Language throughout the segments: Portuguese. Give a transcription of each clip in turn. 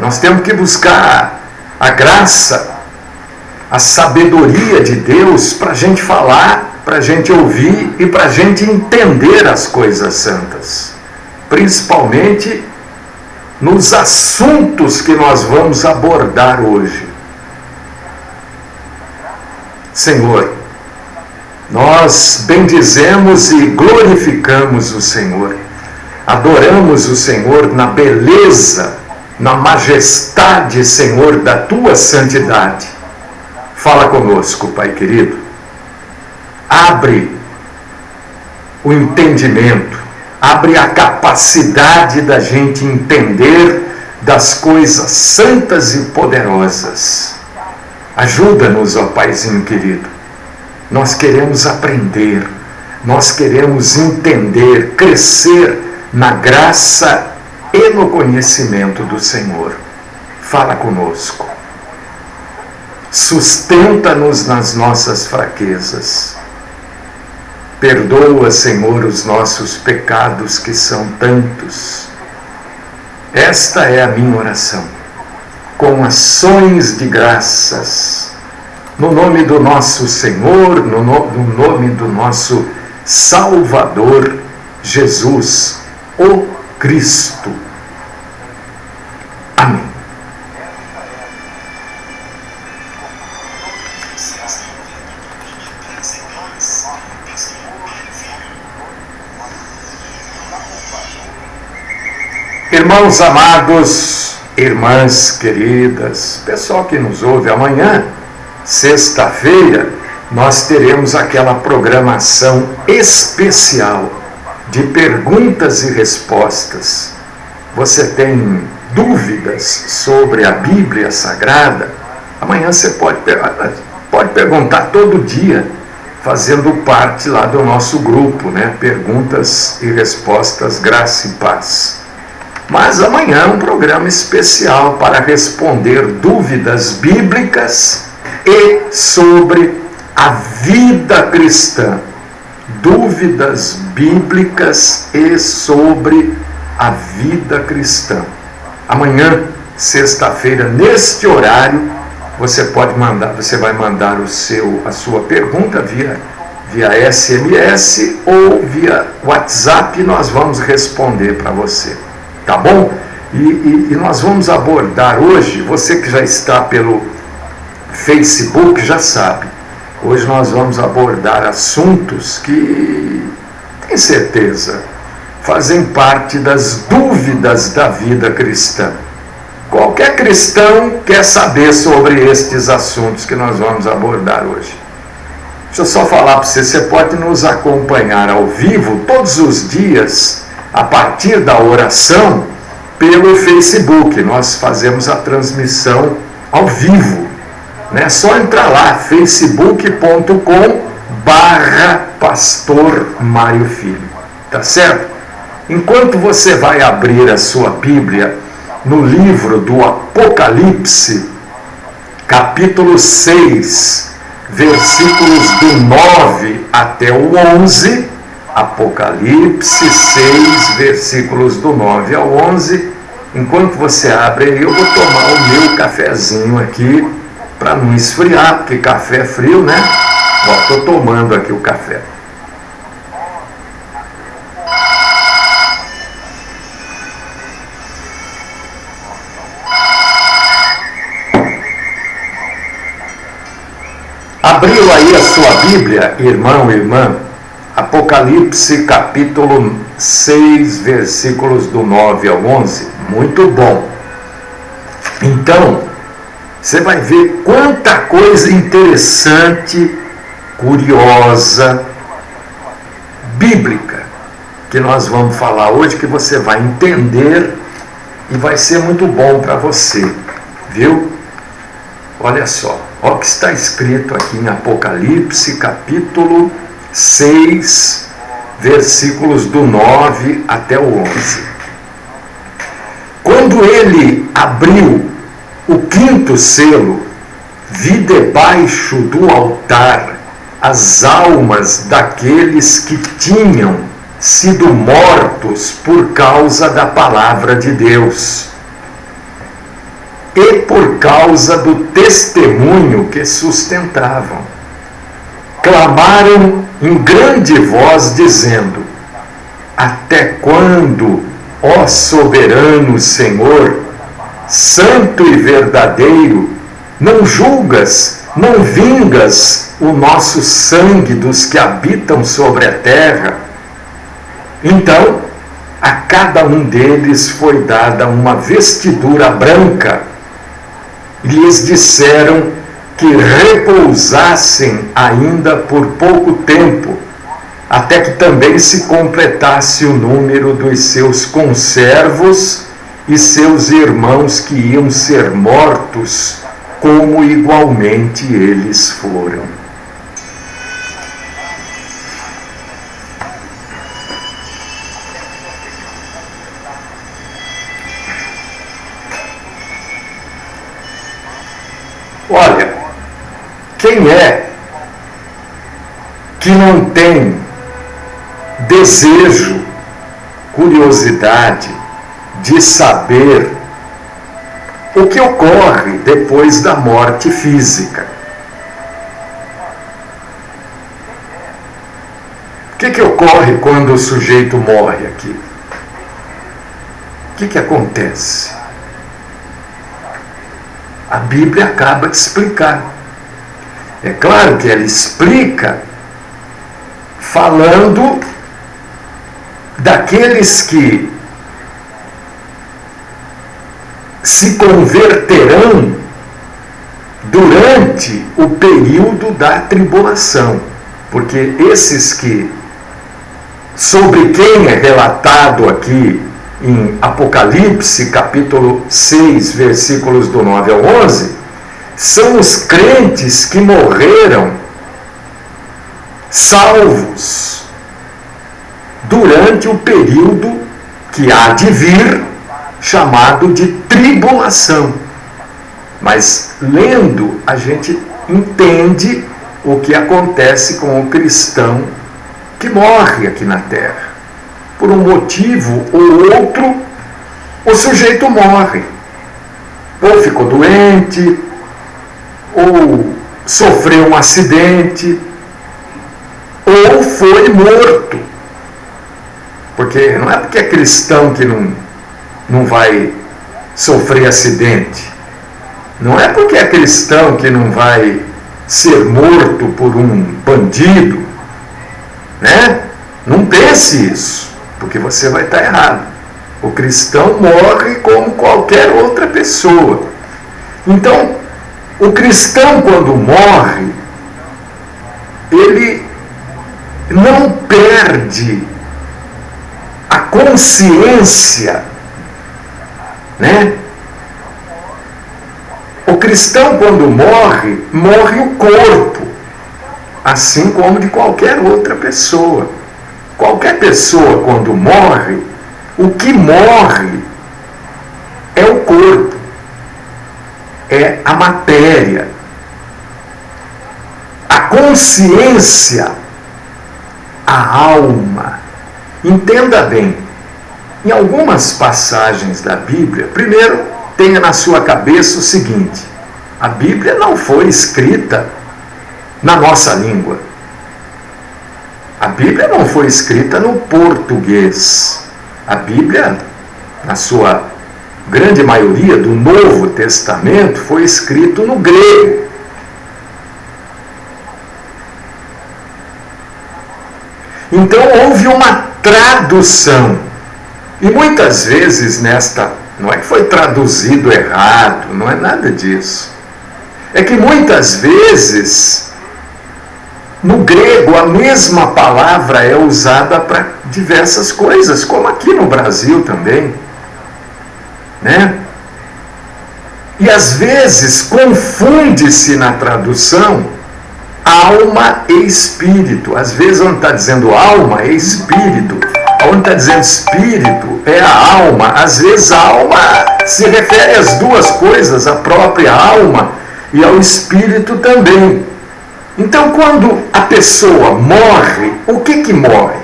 Nós temos que buscar a graça, a sabedoria de Deus para a gente falar, para a gente ouvir e para a gente entender as coisas santas. Principalmente nos assuntos que nós vamos abordar hoje. Senhor, nós bendizemos e glorificamos o Senhor. Adoramos o Senhor na beleza, na majestade, Senhor, da Tua santidade. Fala conosco, Pai querido. Abre o entendimento, abre a capacidade da gente entender das coisas santas e poderosas. Ajuda-nos, ó Paizinho querido. Nós queremos aprender, nós queremos entender, crescer na graça e no conhecimento do Senhor. Fala conosco. Sustenta-nos nas nossas fraquezas. Perdoa, Senhor, os nossos pecados, que são tantos. Esta é a minha oração, com ações de graças, no nome do nosso Senhor, no nome do nosso Salvador, Jesus, o Cristo. Amém. Irmãos amados, irmãs queridas, pessoal que nos ouve, amanhã, sexta-feira, nós teremos aquela programação especial de perguntas e respostas. Você tem dúvidas sobre a Bíblia Sagrada? Amanhã você pode perguntar todo dia, fazendo parte lá do nosso grupo, né? Perguntas e respostas, graça e paz. Mas amanhã é um programa especial para responder dúvidas bíblicas e sobre a vida cristã. Dúvidas bíblicas e sobre a vida cristã. Amanhã, sexta-feira, neste horário, você vai mandar a sua pergunta via SMS ou via WhatsApp e nós vamos responder para você. Tá bom? E nós vamos abordar hoje, você que já está pelo Facebook já sabe, hoje nós vamos abordar assuntos que, tem certeza, fazem parte das dúvidas da vida cristã. Qualquer cristão quer saber sobre estes assuntos que nós vamos abordar hoje. Deixa eu só falar para você pode nos acompanhar ao vivo todos os dias, a partir da oração, pelo Facebook. Nós fazemos a transmissão ao vivo. É só entrar lá, facebook.com/Pastor Mário Filho. Tá certo? Enquanto você vai abrir a sua Bíblia no livro do Apocalipse, capítulo 6, versículos do 9 até o 11, Apocalipse 6, versículos do 9 ao 11. Enquanto você abre, eu vou tomar o meu cafezinho aqui, para não esfriar, porque café é frio, né? Estou tomando aqui o café. Abriu aí a sua Bíblia, irmão e irmã? Apocalipse capítulo 6, versículos do 9 ao 11. Muito bom. Então, você vai ver quanta coisa interessante, curiosa, bíblica, que nós vamos falar hoje, que você vai entender e vai ser muito bom para você, viu? Olha só, olha o que está escrito aqui em Apocalipse, capítulo 6, versículos do 9 até o 11. Quando ele abriu o quinto selo, vi debaixo do altar as almas daqueles que tinham sido mortos por causa da palavra de Deus e por causa do testemunho que sustentavam. Clamaram em grande voz, dizendo: até quando, ó soberano Senhor, santo e verdadeiro, não julgas, não vingas o nosso sangue dos que habitam sobre a terra? Então, a cada um deles foi dada uma vestidura branca, e lhes disseram que repousassem ainda por pouco tempo, até que também se completasse o número dos seus conservos e seus irmãos que iam ser mortos, como igualmente eles foram. Olha, quem é que não tem desejo, curiosidade de saber o que ocorre depois da morte física? O que ocorre quando o sujeito morre aqui? O que acontece? A Bíblia acaba de explicar. É claro que ela explica falando daqueles que se converterão durante o período da tribulação. Porque esses que, sobre quem é relatado aqui em Apocalipse, capítulo 6, versículos do 9 ao 11, são os crentes que morreram salvos durante o período que há de vir, chamado de tribulação. Mas lendo, a gente entende o que acontece com o cristão que morre aqui na terra. Por um motivo ou outro, o sujeito morre. Ou ficou doente, ou sofreu um acidente, ou foi morto. Porque não é porque é cristão que não vai sofrer acidente. Não é porque é cristão que não vai ser morto por um bandido, né? Não pense isso, porque você vai estar errado. O cristão morre como qualquer outra pessoa. Então, o cristão, quando morre, ele não perde a consciência, né? O cristão, quando morre, morre o corpo, assim como de qualquer outra pessoa. Qualquer pessoa, quando morre, o que morre é o corpo, é a matéria. A consciência, a alma. Entenda bem, em algumas passagens da Bíblia, primeiro, tenha na sua cabeça o seguinte: a Bíblia não foi escrita na nossa língua. A Bíblia não foi escrita no português. A Bíblia, na sua grande maioria do Novo Testamento, foi escrito no grego. Então houve uma tradução. E muitas vezes não é que foi traduzido errado, não é nada disso. É que muitas vezes, no grego, a mesma palavra é usada para diversas coisas, como aqui no Brasil também, né? E às vezes confunde-se na tradução alma e espírito. Às vezes onde está dizendo alma é espírito, onde está dizendo espírito é a alma. Às vezes a alma se refere às duas coisas, a própria alma e ao espírito também. Então, quando a pessoa morre, o que morre?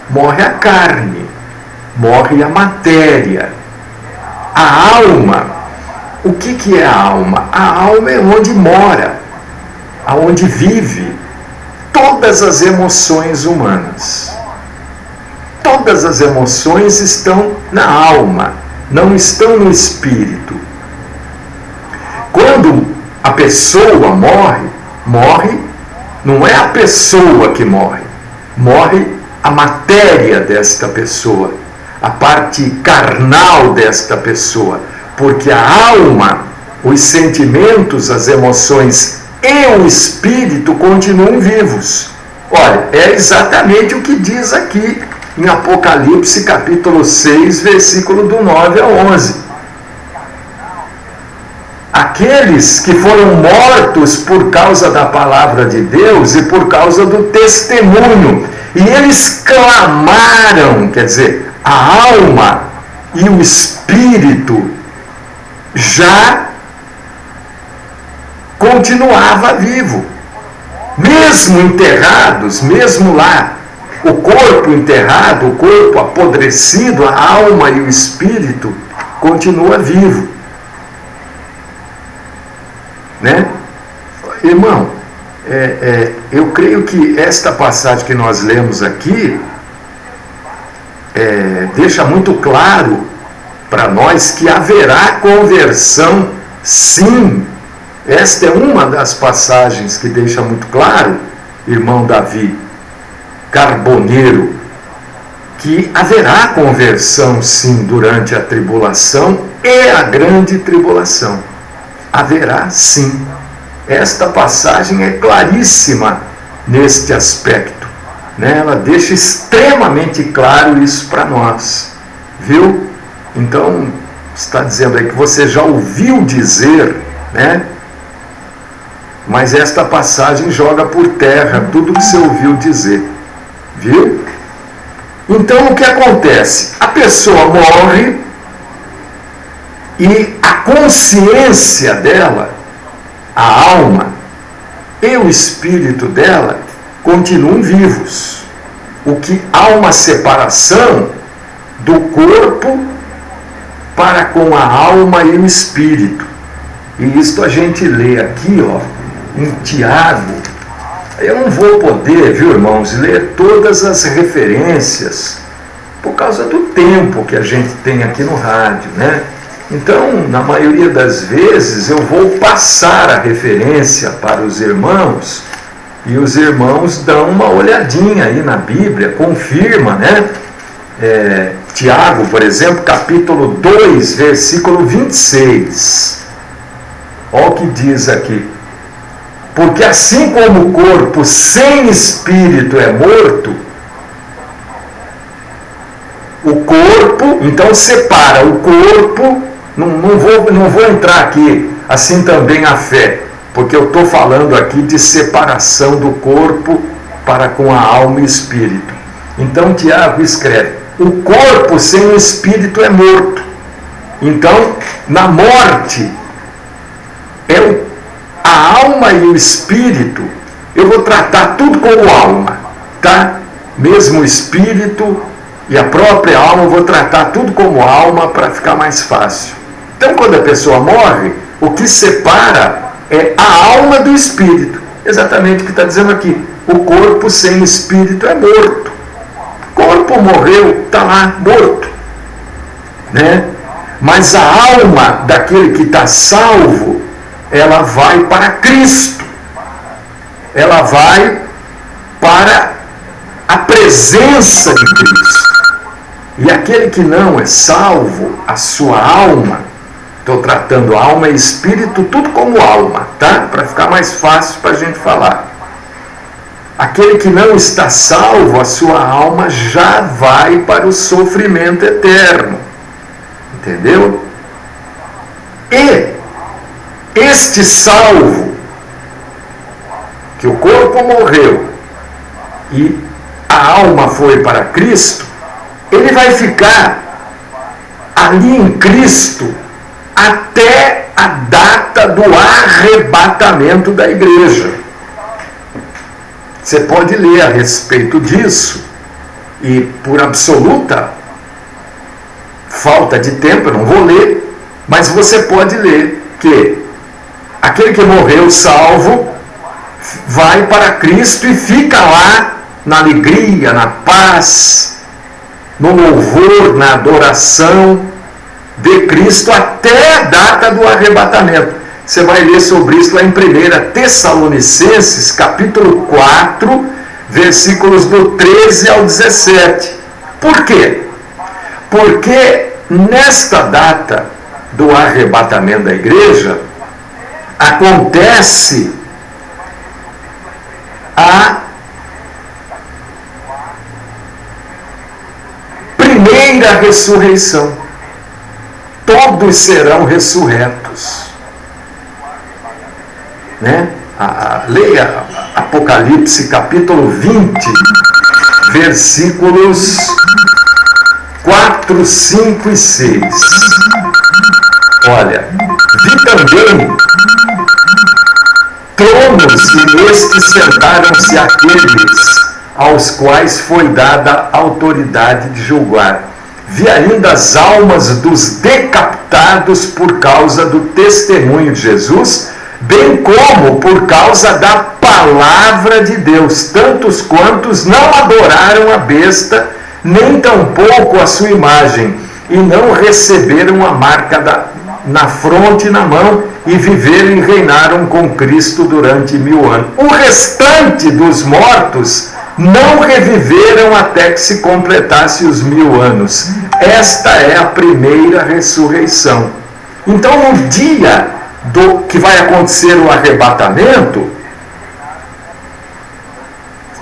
Morre a carne, morre a matéria. A alma o que é a alma? A alma é onde mora, aonde vive todas as emoções humanas. Todas as emoções estão na alma, não estão no espírito. Quando a pessoa morre, não é a pessoa que morre a matéria desta pessoa, a parte carnal desta pessoa, porque a alma, os sentimentos, as emoções e o espírito continuam vivos. Olha, é exatamente o que diz aqui em Apocalipse capítulo 6, versículo do 9 ao 11. Aqueles que foram mortos por causa da palavra de Deus e por causa do testemunho, e eles clamaram, quer dizer, a alma e o espírito já continuava vivo, mesmo enterrados, mesmo lá, o corpo enterrado, o corpo apodrecido, a alma e o espírito continua vivo, né? Irmão, eu creio que esta passagem que nós lemos aqui deixa muito claro para nós que haverá conversão, sim. Esta é uma das passagens que deixa muito claro, irmão Davi Carboneiro, que haverá conversão, sim, durante a tribulação e a grande tribulação. Haverá, sim. Esta passagem é claríssima neste aspecto, né? Ela deixa extremamente claro isso para nós, viu? Então, está dizendo aí que você já ouviu dizer, né? Mas esta passagem joga por terra tudo que você ouviu dizer, viu? Então, o que acontece? A pessoa morre e a consciência dela, a alma e o espírito dela continuam vivos. O que há uma separação do corpo para com a alma e o espírito. E isto a gente lê aqui, ó, em Tiago. Eu não vou poder, viu, irmãos, ler todas as referências por causa do tempo que a gente tem aqui no rádio, né? Então, na maioria das vezes, eu vou passar a referência para os irmãos e os irmãos dão uma olhadinha aí na Bíblia, confirma, né? Tiago, por exemplo, capítulo 2, versículo 26. Olha o que diz aqui. Porque assim como o corpo sem espírito é morto, o corpo, então separa o corpo, não vou entrar aqui, assim também a fé, porque eu estou falando aqui de separação do corpo para com a alma e espírito. Então Tiago escreve, o corpo sem o espírito é morto. Então, na morte, a alma e o espírito, eu vou tratar tudo como alma, tá? Mesmo o espírito e a própria alma, eu vou tratar tudo como alma para ficar mais fácil. Então, quando a pessoa morre, o que separa é a alma do espírito. Exatamente o que está dizendo aqui. O corpo sem espírito é morto. O corpo morreu, está lá, morto, né? Mas a alma daquele que está salvo, ela vai para Cristo, ela vai para a presença de Cristo. E aquele que não é salvo, a sua alma, estou tratando alma e espírito tudo como alma, tá? Para ficar mais fácil para a gente falar. Aquele que não está salvo, a sua alma já vai para o sofrimento eterno, entendeu? E este salvo, que o corpo morreu e a alma foi para Cristo, ele vai ficar ali em Cristo até a data do arrebatamento da igreja. Você pode ler a respeito disso e, por absoluta falta de tempo, eu não vou ler, Mas você pode ler que aquele que morreu salvo vai para Cristo e fica lá na alegria, na paz, no louvor, na adoração de Cristo até a data do arrebatamento. Você vai ler sobre isso lá em 1 Tessalonicenses, capítulo 4, versículos do 13 ao 17. Por quê? Porque nesta data do arrebatamento da igreja, acontece a primeira ressurreição. Todos serão ressurretos. Né? Leia Apocalipse capítulo 20, versículos 4, 5 e 6. Olha, vi também tronos e nestes sentaram-se aqueles aos quais foi dada a autoridade de julgar. Vi ainda as almas dos decapitados por causa do testemunho de Jesus, bem como por causa da palavra de Deus, tantos quantos não adoraram a besta, nem tampouco a sua imagem, e não receberam a marca na fronte e na mão, e viveram e reinaram com Cristo durante 1000 anos. O restante dos mortos não reviveram até que se completasse os 1000 anos. Esta é a primeira ressurreição. Então, no dia que vai acontecer o arrebatamento,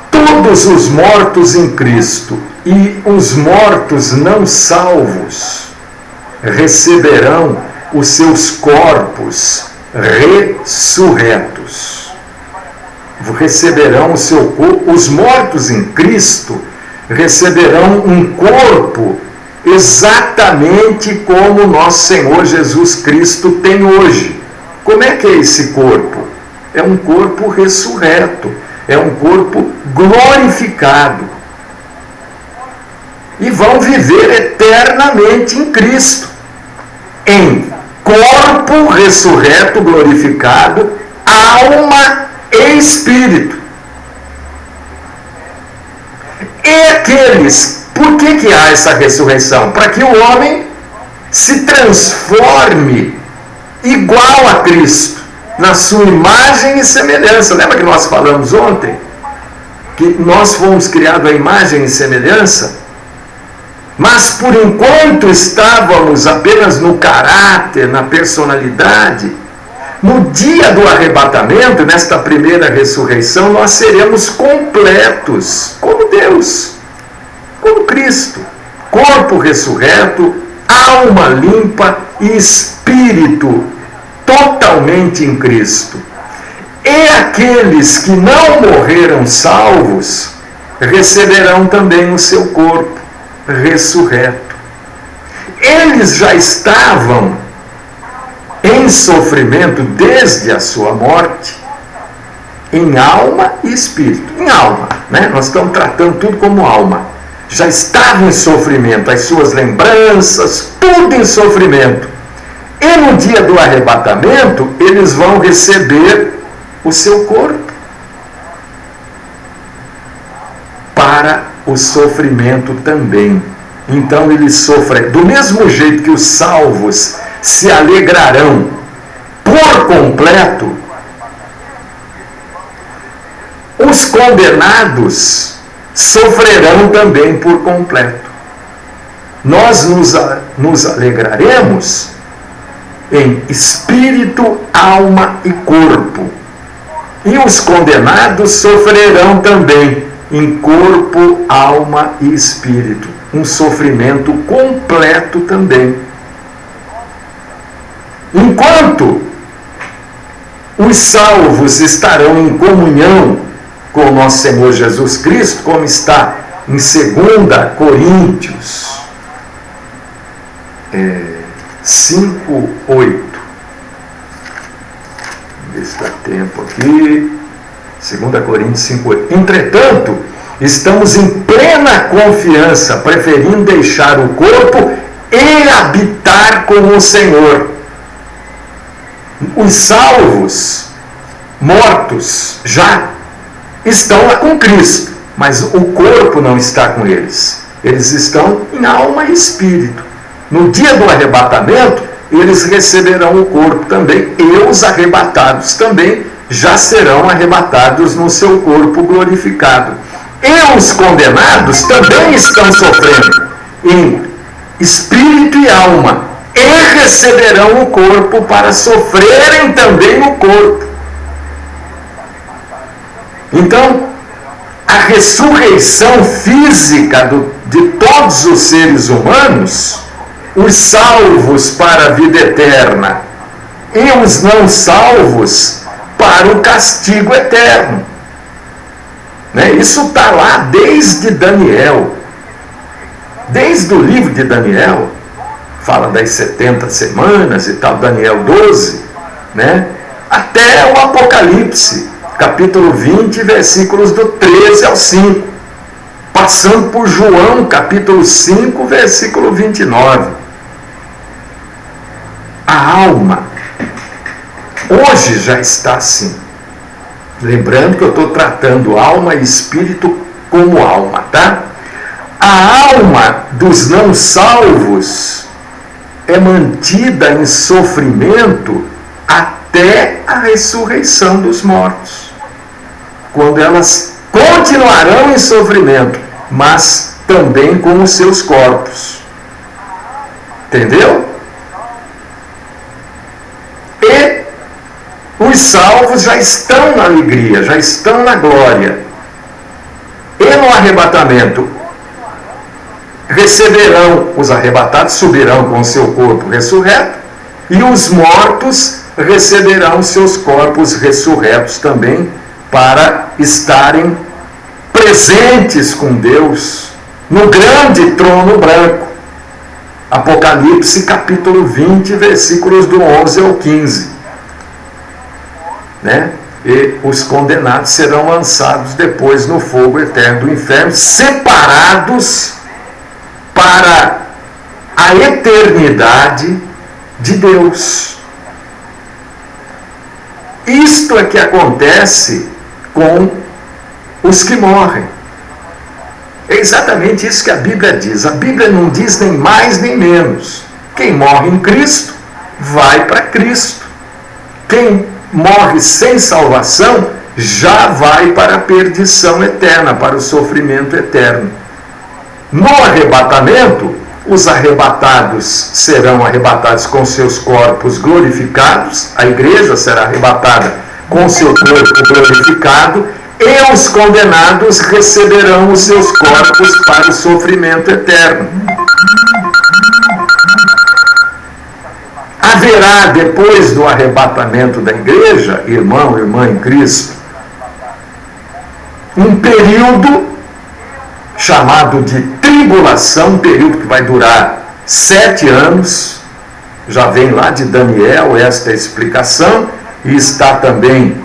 todos os mortos em Cristo e os mortos não salvos receberão os seus corpos ressurretos. Receberão o seu corpo. Os mortos em Cristo receberão um corpo exatamente como nosso Senhor Jesus Cristo tem hoje. Como é que é esse corpo? É um corpo ressurreto, é um corpo glorificado. E vão viver eternamente em Cristo, em corpo ressurreto, glorificado, alma e espírito. E aqueles, por que há essa ressurreição? Para que o homem se transforme igual a Cristo, na sua imagem e semelhança. Lembra que nós falamos ontem? Que nós fomos criados à imagem e semelhança? Mas por enquanto estávamos apenas no caráter, na personalidade. No dia do arrebatamento, nesta primeira ressurreição, nós seremos completos, como Deus, como Cristo. Corpo ressurreto, alma limpa e espírito totalmente em Cristo. E aqueles que não morreram salvos receberão também o seu corpo ressurreto. Eles já estavam em sofrimento desde a sua morte, em alma e espírito. Em alma, né? Nós estamos tratando tudo como alma. Já estavam em sofrimento, as suas lembranças, tudo em sofrimento. E no dia do arrebatamento, eles vão receber o seu corpo para o sofrimento também. Então eles sofrem do mesmo jeito que os salvos se alegrarão por completo. Os condenados sofrerão também por completo. Nós nos alegraremos em espírito, alma e corpo. E os condenados sofrerão também em corpo, alma e espírito. Um sofrimento completo também. Enquanto os salvos estarão em comunhão com o nosso Senhor Jesus Cristo, como está em 2 Coríntios 5:8. Vamos ver se dá tempo aqui. 2 Coríntios 5:8. Entretanto, estamos em plena confiança, preferindo deixar o corpo e habitar com o Senhor. Os salvos, mortos já, estão lá com Cristo, mas o corpo não está com eles. Eles estão em alma e espírito. No dia do arrebatamento, eles receberão o corpo também, e os arrebatados também já serão arrebatados no seu corpo glorificado. E os condenados também estão sofrendo em espírito e alma, e receberão o corpo para sofrerem também no corpo. Então, a ressurreição física de todos os seres humanos, os salvos para a vida eterna e os não salvos para o castigo eterno. Né? Isso está lá desde Daniel. Desde o livro de Daniel, fala das 70 semanas e tal, Daniel 12, né? Até o Apocalipse, capítulo 20, versículos do 13 ao 5. Passando por João, capítulo 5, versículo 29. A alma, hoje já está assim. Lembrando que eu estou tratando alma e espírito como alma, tá? A alma dos não salvos é mantida em sofrimento até a ressurreição dos mortos, quando elas continuarão em sofrimento, mas também com os seus corpos. Entendeu? E os salvos já estão na alegria, já estão na glória. E no arrebatamento, receberão, os arrebatados subirão com o seu corpo ressurreto, e os mortos receberão seus corpos ressurretos também, para estarem presentes com Deus no grande trono branco. Apocalipse capítulo 20, versículos do 11 ao 15. Né? E os condenados serão lançados depois no fogo eterno do inferno, separados para a eternidade de Deus. Isto é que acontece com os que morrem. É exatamente isso que a Bíblia diz. A Bíblia não diz nem mais nem menos. Quem morre em Cristo vai para Cristo. Quem morre sem salvação já vai para a perdição eterna, para o sofrimento eterno. No arrebatamento, os arrebatados serão arrebatados com seus corpos glorificados, a igreja será arrebatada com seu corpo glorificado, e os condenados receberão os seus corpos para o sofrimento eterno. Haverá, depois do arrebatamento da igreja, irmão, irmã em Cristo, um período chamado de tribulação, um período que vai durar 7 anos, já vem lá de Daniel esta explicação, e está também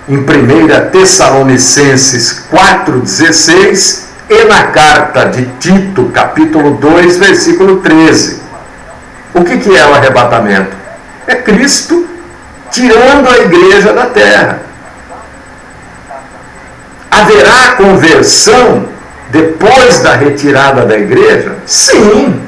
em 1 Tessalonicenses 4,16 e na carta de Tito, capítulo 2, versículo 13. O que é o arrebatamento? É Cristo tirando a igreja da terra. Haverá conversão depois da retirada da igreja? Sim,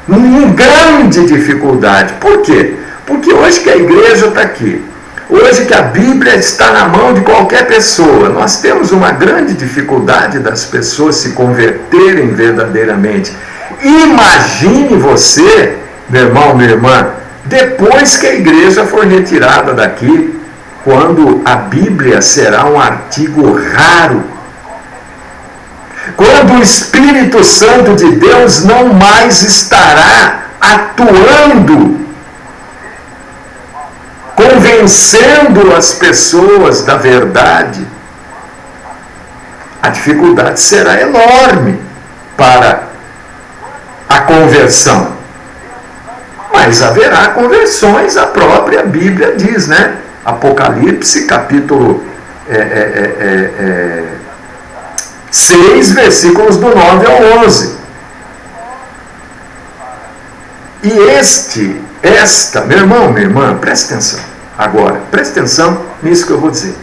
em grande dificuldade. Por quê? Porque hoje que a igreja está aqui, hoje que a Bíblia está na mão de qualquer pessoa, nós temos uma grande dificuldade das pessoas se converterem verdadeiramente. Imagine você, meu irmão, minha irmã, depois que a igreja for retirada daqui, quando a Bíblia será um artigo raro, quando o Espírito Santo de Deus não mais estará atuando, convencendo as pessoas da verdade, a dificuldade será enorme para a conversão. Mas haverá conversões, a própria Bíblia diz, né? Apocalipse, capítulo 6, versículos do 9 ao 11. E meu irmão, minha irmã, presta atenção. Agora, presta atenção nisso que eu vou dizer.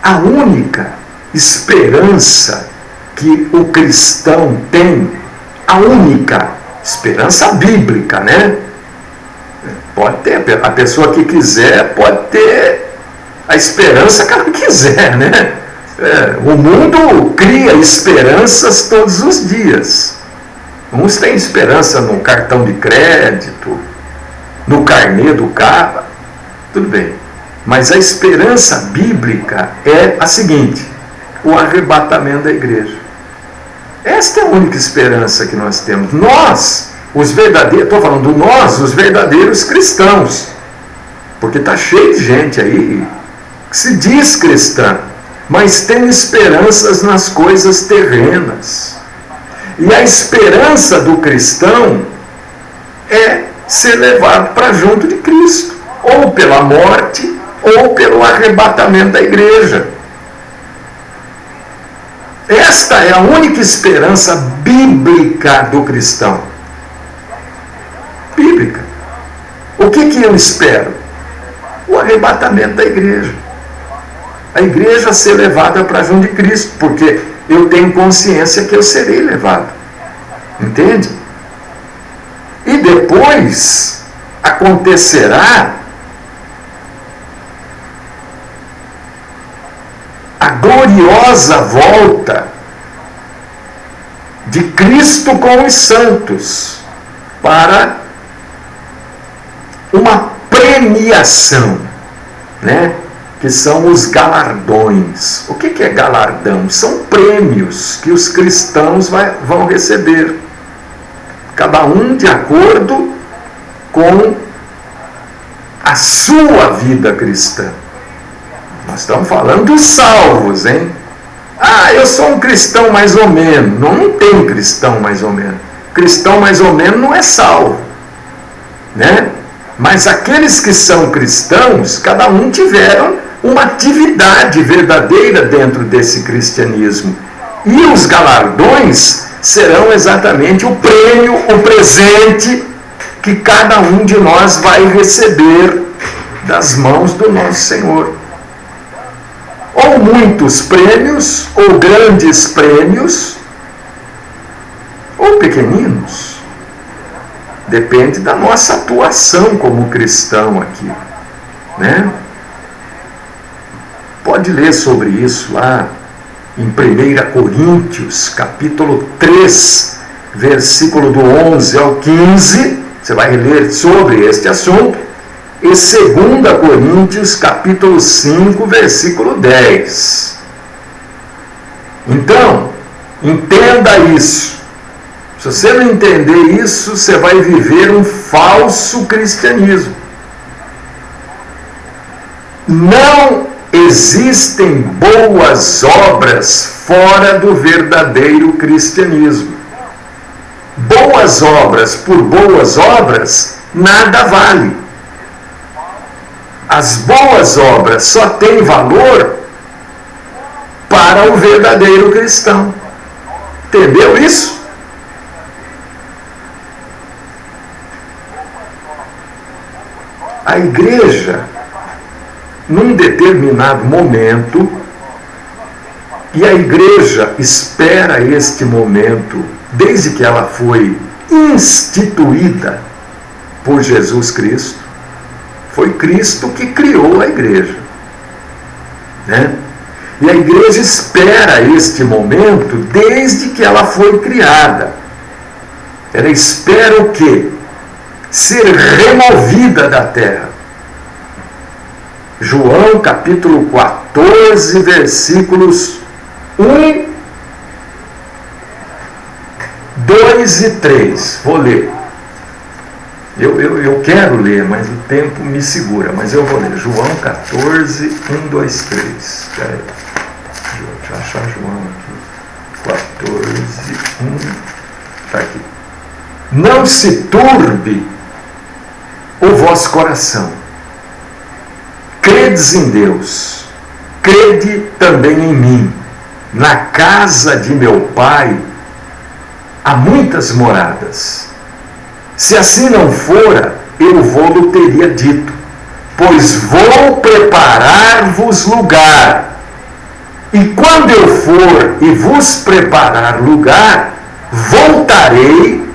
A única esperança que o cristão tem, a única esperança bíblica, né? Pode ter, a pessoa que quiser pode ter a esperança que ela quiser, né? O mundo cria esperanças todos os dias. Uns têm esperança no cartão de crédito, no carnê do carro, tudo bem. Mas a esperança bíblica é a seguinte: o arrebatamento da igreja. Esta é a única esperança que nós temos. Nós, os verdadeiros, estou falando nós, os verdadeiros cristãos, porque está cheio de gente aí que se diz cristã, mas tem esperanças nas coisas terrenas. E a esperança do cristão é ser levado para junto de Cristo, ou pela morte, ou pelo arrebatamento da igreja. Esta é a única esperança bíblica do cristão. Bíblica. O que eu espero? O arrebatamento da igreja. A igreja ser levada para junto de Cristo, porque eu tenho consciência que eu serei levado. Entende? E depois acontecerá a gloriosa volta de Cristo com os santos para uma premiação, né? Que são os galardões. O que é galardão? São prêmios que os cristãos vão receber, cada um de acordo com a sua vida cristã. Nós estamos falando dos salvos, hein? Eu sou um cristão mais ou menos. Não tem cristão mais ou menos. Cristão mais ou menos não é salvo, né? Mas aqueles que são cristãos, cada um tiveram uma atividade verdadeira dentro desse cristianismo. E os galardões serão exatamente o prêmio, o presente que cada um de nós vai receber das mãos do nosso Senhor. Ou muitos prêmios, ou grandes prêmios, ou pequeninos. Depende da nossa atuação como cristão aqui, né? Pode ler sobre isso lá em 1 Coríntios, capítulo 3, versículo do 11 ao 15. Você vai ler sobre este assunto. E 2 Coríntios, capítulo 5, versículo 10. Então, entenda isso. Se você não entender isso, você vai viver um falso cristianismo. Não existem boas obras fora do verdadeiro cristianismo. Boas obras por boas obras, nada vale. As boas obras só têm valor para o verdadeiro cristão. Entendeu isso? A igreja, num determinado momento, e a igreja espera este momento desde que ela foi instituída por Jesus Cristo. Foi Cristo que criou a igreja, né? E a igreja espera este momento desde que ela foi criada. Ela espera o quê? Ser removida da terra. João capítulo 14, versículos 1, 2 e 3. Vou ler. Eu quero ler, mas o tempo me segura. Mas eu vou ler. João 14, 1, 2, 3. Espera aí. Deixa eu achar João aqui. 14, 1. Está aqui. Não se turbe o vosso coração. Credes em Deus. Crede também em mim. Na casa de meu Pai há muitas moradas. Se assim não fora, eu vou-lo teria dito, pois vou preparar-vos lugar. E quando eu for e vos preparar lugar, voltarei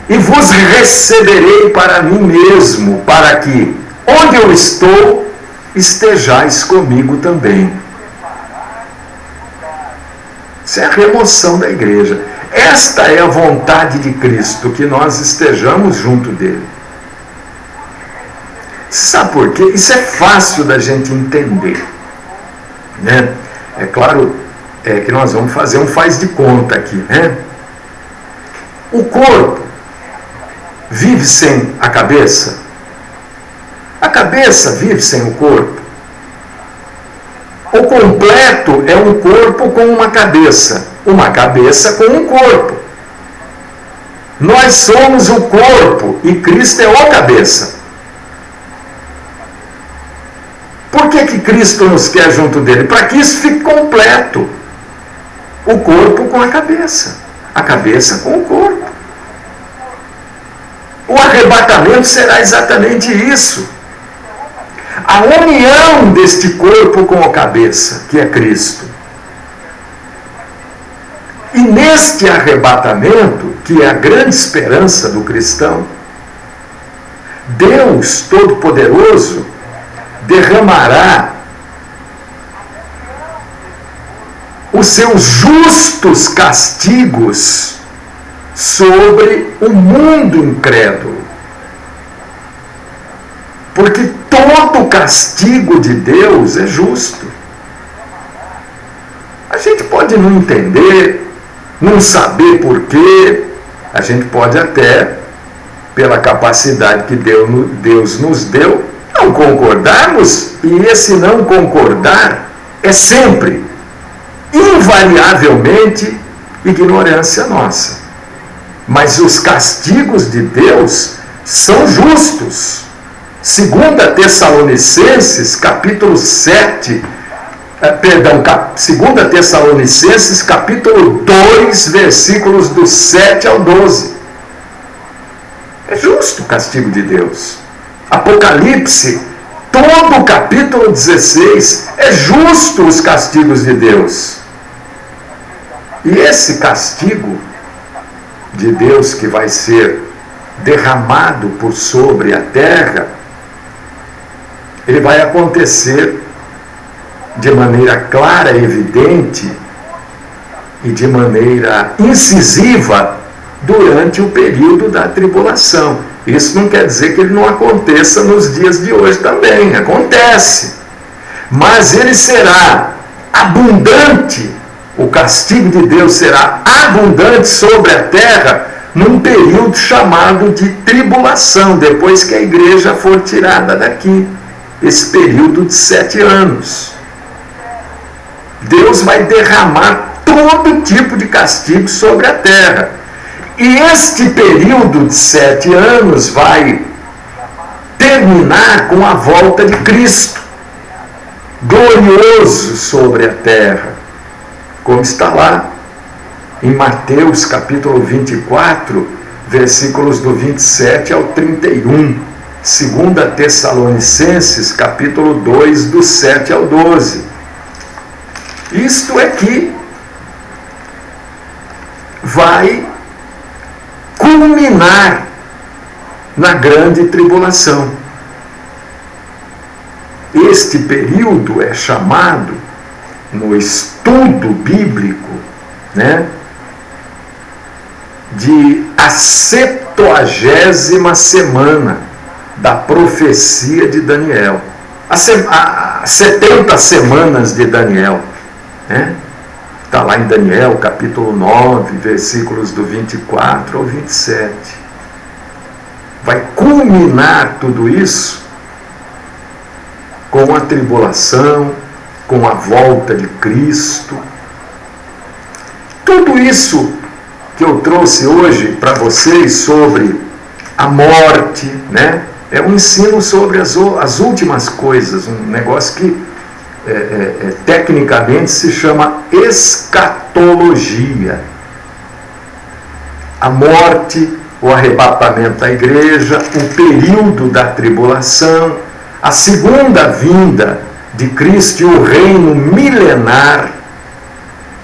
e vos receberei para mim mesmo, para que, onde eu estou, estejais comigo também. Isso é a remoção da igreja. Esta é a vontade de Cristo, que nós estejamos junto dele. Sabe por quê? Isso é fácil da gente entender, né? É claro que nós vamos fazer um faz de conta aqui, né? O corpo vive sem a cabeça? A cabeça vive sem o corpo? O completo é um corpo com uma cabeça com um corpo. Nós somos o corpo e Cristo é o cabeça. Por que Cristo nos quer junto dele? Para que isso fique completo. O corpo com a cabeça com o corpo. O arrebatamento será exatamente isso. A união deste corpo com a cabeça, que é Cristo. E neste arrebatamento, que é a grande esperança do cristão, Deus Todo-Poderoso derramará os seus justos castigos sobre o mundo incrédulo. Porque todo castigo de Deus é justo. A gente pode não entender, não saber porquê, a gente pode até, pela capacidade que Deus nos deu, não concordarmos, e esse não concordar é sempre, invariavelmente, ignorância nossa. Mas os castigos de Deus são justos. 2 Tessalonicenses, capítulo 7, 2 Tessalonicenses, capítulo 2, versículos do 7 ao 12. É justo o castigo de Deus. Apocalipse, todo o capítulo 16, é justo os castigos de Deus. E esse castigo de Deus que vai ser derramado por sobre a terra, ele vai acontecer de maneira clara, evidente e de maneira incisiva durante o período da tribulação. Isso não quer dizer que ele não aconteça nos dias de hoje também, acontece. Mas ele será abundante, o castigo de Deus será abundante sobre a terra num período chamado de tribulação, depois que a igreja for tirada daqui. Esse período de 7 anos. Deus vai derramar todo tipo de castigo sobre a terra. E este período de 7 anos vai terminar com a volta de Cristo, glorioso sobre a terra, como está lá em Mateus capítulo 24, versículos do 27 ao 31. 2 Tessalonicenses, capítulo 2, do 7 ao 12. Isto é que vai culminar na grande tribulação. Este período é chamado, no estudo bíblico, né, de a 70ª semana da profecia de Daniel. As 70 semanas de Daniel, né? Está lá em Daniel, capítulo 9, versículos do 24 ao 27. Vai culminar tudo isso com a tribulação, com a volta de Cristo. Tudo isso que eu trouxe hoje para vocês sobre a morte, né? É um ensino sobre as últimas coisas, um negócio que tecnicamente se chama escatologia. A morte, o arrebatamento da igreja, o período da tribulação, a segunda vinda de Cristo e o reino milenar,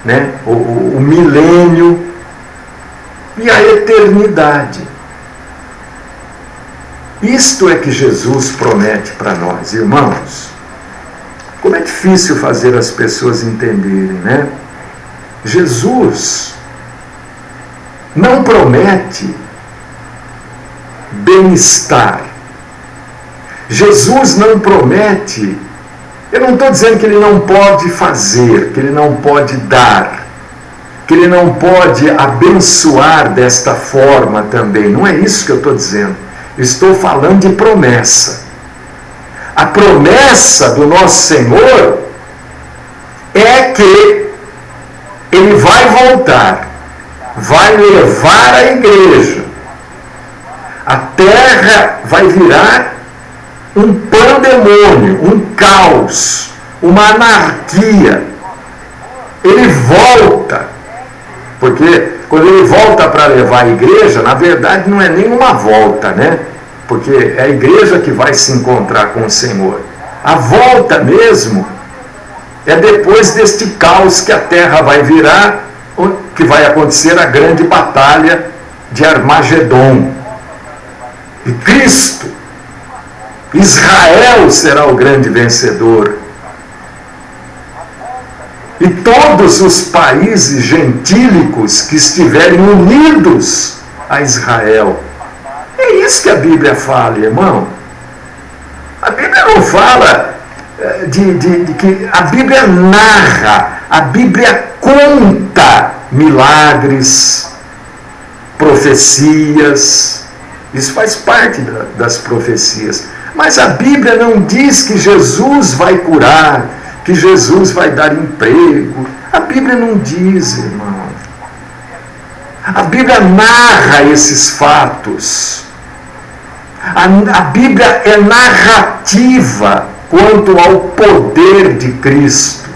né? o milênio e a eternidade. Isto é que Jesus promete para nós, irmãos. Como é difícil fazer as pessoas entenderem, né? Jesus não promete bem-estar. Jesus não promete. Eu não estou dizendo que ele não pode fazer, que ele não pode dar, que ele não pode abençoar desta forma também. Não é isso que eu estou dizendo. Estou falando de promessa. A promessa do nosso Senhor é que ele vai voltar, vai levar a igreja. A terra vai virar um pandemônio, um caos, uma anarquia. Ele volta, porque quando ele volta para levar a igreja, na verdade não é nenhuma volta, né? Porque é a igreja que vai se encontrar com o Senhor. A volta mesmo é depois deste caos que a terra vai virar, que vai acontecer a grande batalha de Armagedon. E Cristo, Israel será o grande vencedor. E todos os países gentílicos que estiverem unidos a Israel. É isso que a Bíblia fala, irmão. A Bíblia não fala de que... A Bíblia narra, a Bíblia conta milagres, profecias. Isso faz parte das profecias. Mas a Bíblia não diz que Jesus vai curar, que Jesus vai dar emprego. A Bíblia não diz, irmão. A Bíblia narra esses fatos. A Bíblia é narrativa quanto ao poder de Cristo.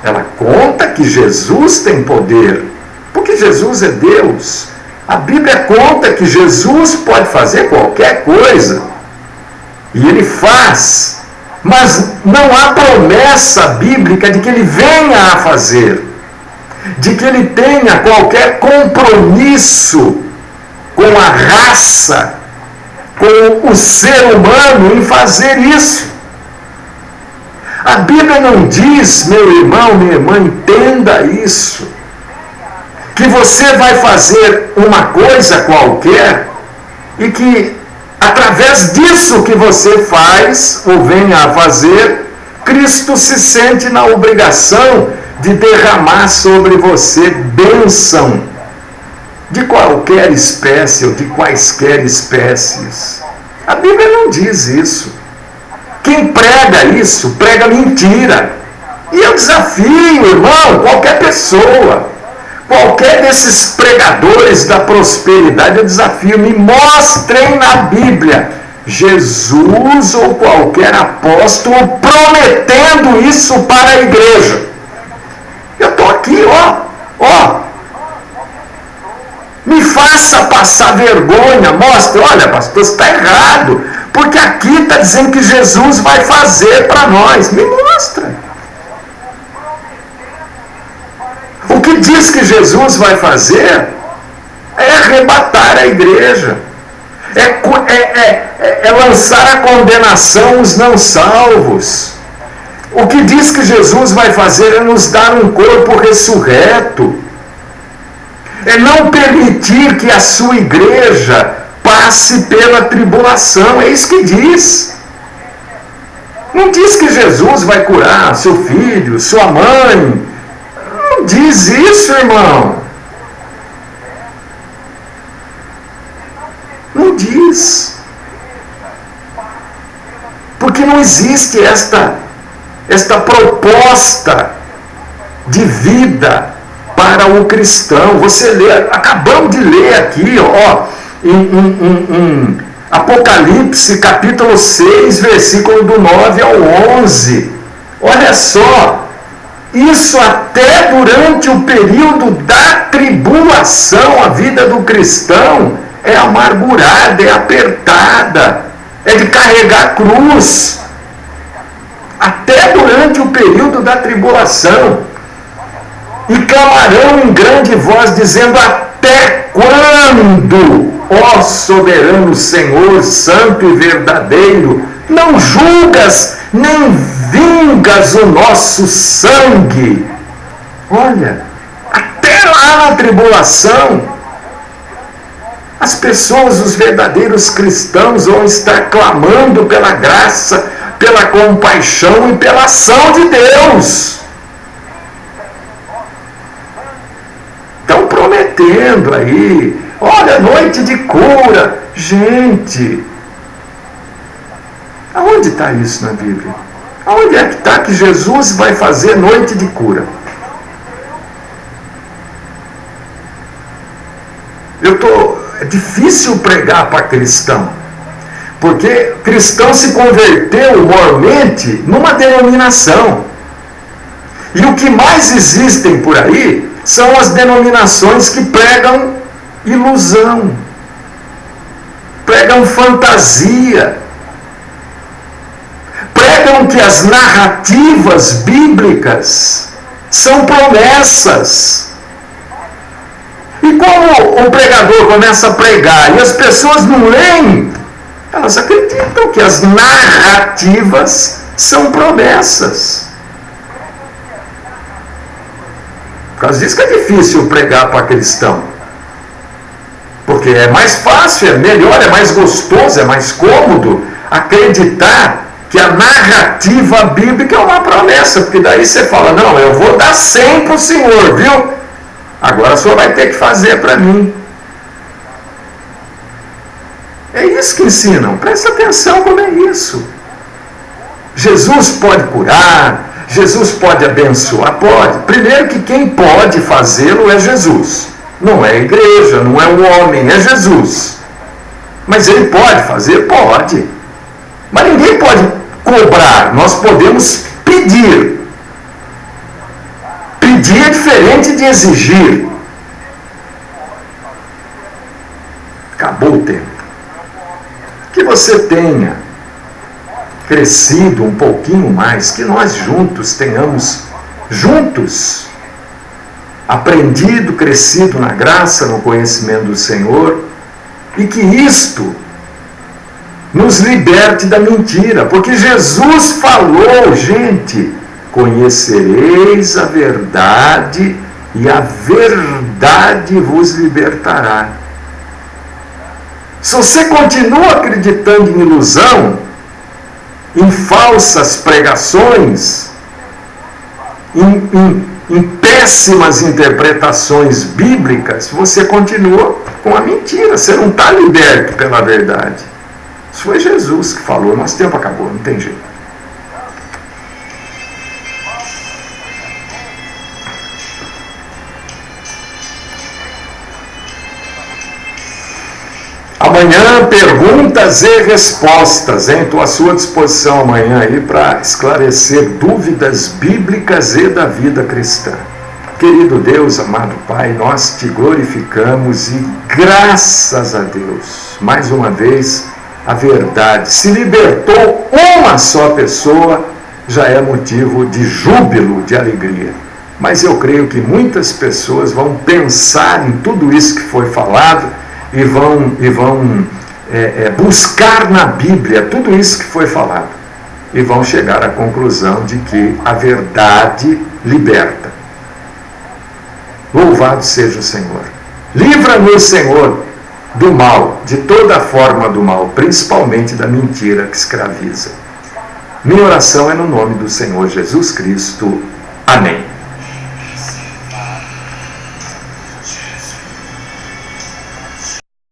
Ela conta que Jesus tem poder, porque Jesus é Deus. A Bíblia conta que Jesus pode fazer qualquer coisa. E ele faz. Mas não há promessa bíblica de que ele venha a fazer. De que ele tenha qualquer compromisso com a raça, com o ser humano em fazer isso. A Bíblia não diz, meu irmão, minha irmã, entenda isso, que você vai fazer uma coisa qualquer e que através disso que você faz ou venha a fazer, Cristo se sente na obrigação de derramar sobre você bênção de qualquer espécie ou de quaisquer espécies. A Bíblia não diz isso. Quem prega isso, prega mentira. E eu desafio, irmão, qualquer pessoa, qualquer desses pregadores da prosperidade, eu desafio, me mostrem na Bíblia Jesus ou qualquer apóstolo prometendo isso para a igreja. Eu estou aqui, ó. Me faça passar vergonha, mostre, olha, pastor, você está errado, porque aqui está dizendo que Jesus vai fazer para nós. Me mostra. O que diz que Jesus vai fazer é arrebatar a igreja, é lançar a condenação os não salvos. O que diz que Jesus vai fazer é nos dar um corpo ressurreto, é não permitir que a sua igreja passe pela tribulação. É isso que diz. Não diz que Jesus vai curar seu filho, sua mãe. Não diz isso, irmão. Não diz. Porque não existe esta proposta de vida para o cristão. Você lê, acabamos de ler aqui, em Apocalipse, capítulo 6, versículo do 9 ao 11. Olha só, isso até durante o período da tribulação, a vida do cristão é amargurada, é apertada, é de carregar cruz, até durante o período da tribulação. E clamarão em grande voz, dizendo: até quando, ó soberano Senhor, santo e verdadeiro, não julgas nem vingas o nosso sangue? Olha, até lá na tribulação, as pessoas, os verdadeiros cristãos, vão estar clamando pela graça, pela compaixão e pela ação de Deus. Estão prometendo aí, olha, noite de cura. Gente, aonde está isso na Bíblia? Aonde é que está que Jesus vai fazer noite de cura? É difícil pregar para cristão, porque cristão se converteu mormente numa denominação. E o que mais existem por aí são as denominações que pregam ilusão, pregam fantasia, pregam que as narrativas bíblicas são promessas. E como o pregador começa a pregar e as pessoas não leem, elas acreditam que as narrativas são promessas. Por causa disso que é difícil pregar para cristão. Porque é mais fácil, é melhor, é mais gostoso, é mais cômodo acreditar que a narrativa bíblica é uma promessa. Porque daí você fala: não, eu vou dar 100 para o Senhor, viu? Agora o Senhor vai ter que fazer para mim. É isso que ensinam. Presta atenção como é isso. Jesus pode curar, Jesus pode abençoar, pode. Primeiro que quem pode fazê-lo é Jesus. Não é a igreja, não é o homem, é Jesus. Mas ele pode fazer? Pode. Mas ninguém pode cobrar, nós podemos pedir. Pedir é diferente de exigir. Acabou o tempo. Que você tenha crescido um pouquinho mais, que nós juntos tenhamos, aprendido, crescido na graça, no conhecimento do Senhor, e que isto nos liberte da mentira, porque Jesus falou, gente: conhecereis a verdade e a verdade vos libertará. Se você continua acreditando em ilusão, em falsas pregações, em péssimas interpretações bíblicas, você continua com a mentira, você não está liberto pela verdade. Isso foi Jesus que falou. Nosso tempo acabou, não tem jeito. Amanhã, perguntas e respostas. Estou à sua disposição amanhã aí para esclarecer dúvidas bíblicas e da vida cristã. Querido Deus, amado Pai, nós te glorificamos e graças a Deus, mais uma vez, a verdade se libertou uma só pessoa, já é motivo de júbilo, de alegria. Mas eu creio que muitas pessoas vão pensar em tudo isso que foi falado e vão buscar na Bíblia tudo isso que foi falado e vão chegar à conclusão de que a verdade liberta. Louvado seja o Senhor. Livra-nos, Senhor, do mal, de toda forma do mal, principalmente da mentira que escraviza. Minha oração é no nome do Senhor Jesus Cristo. Amém.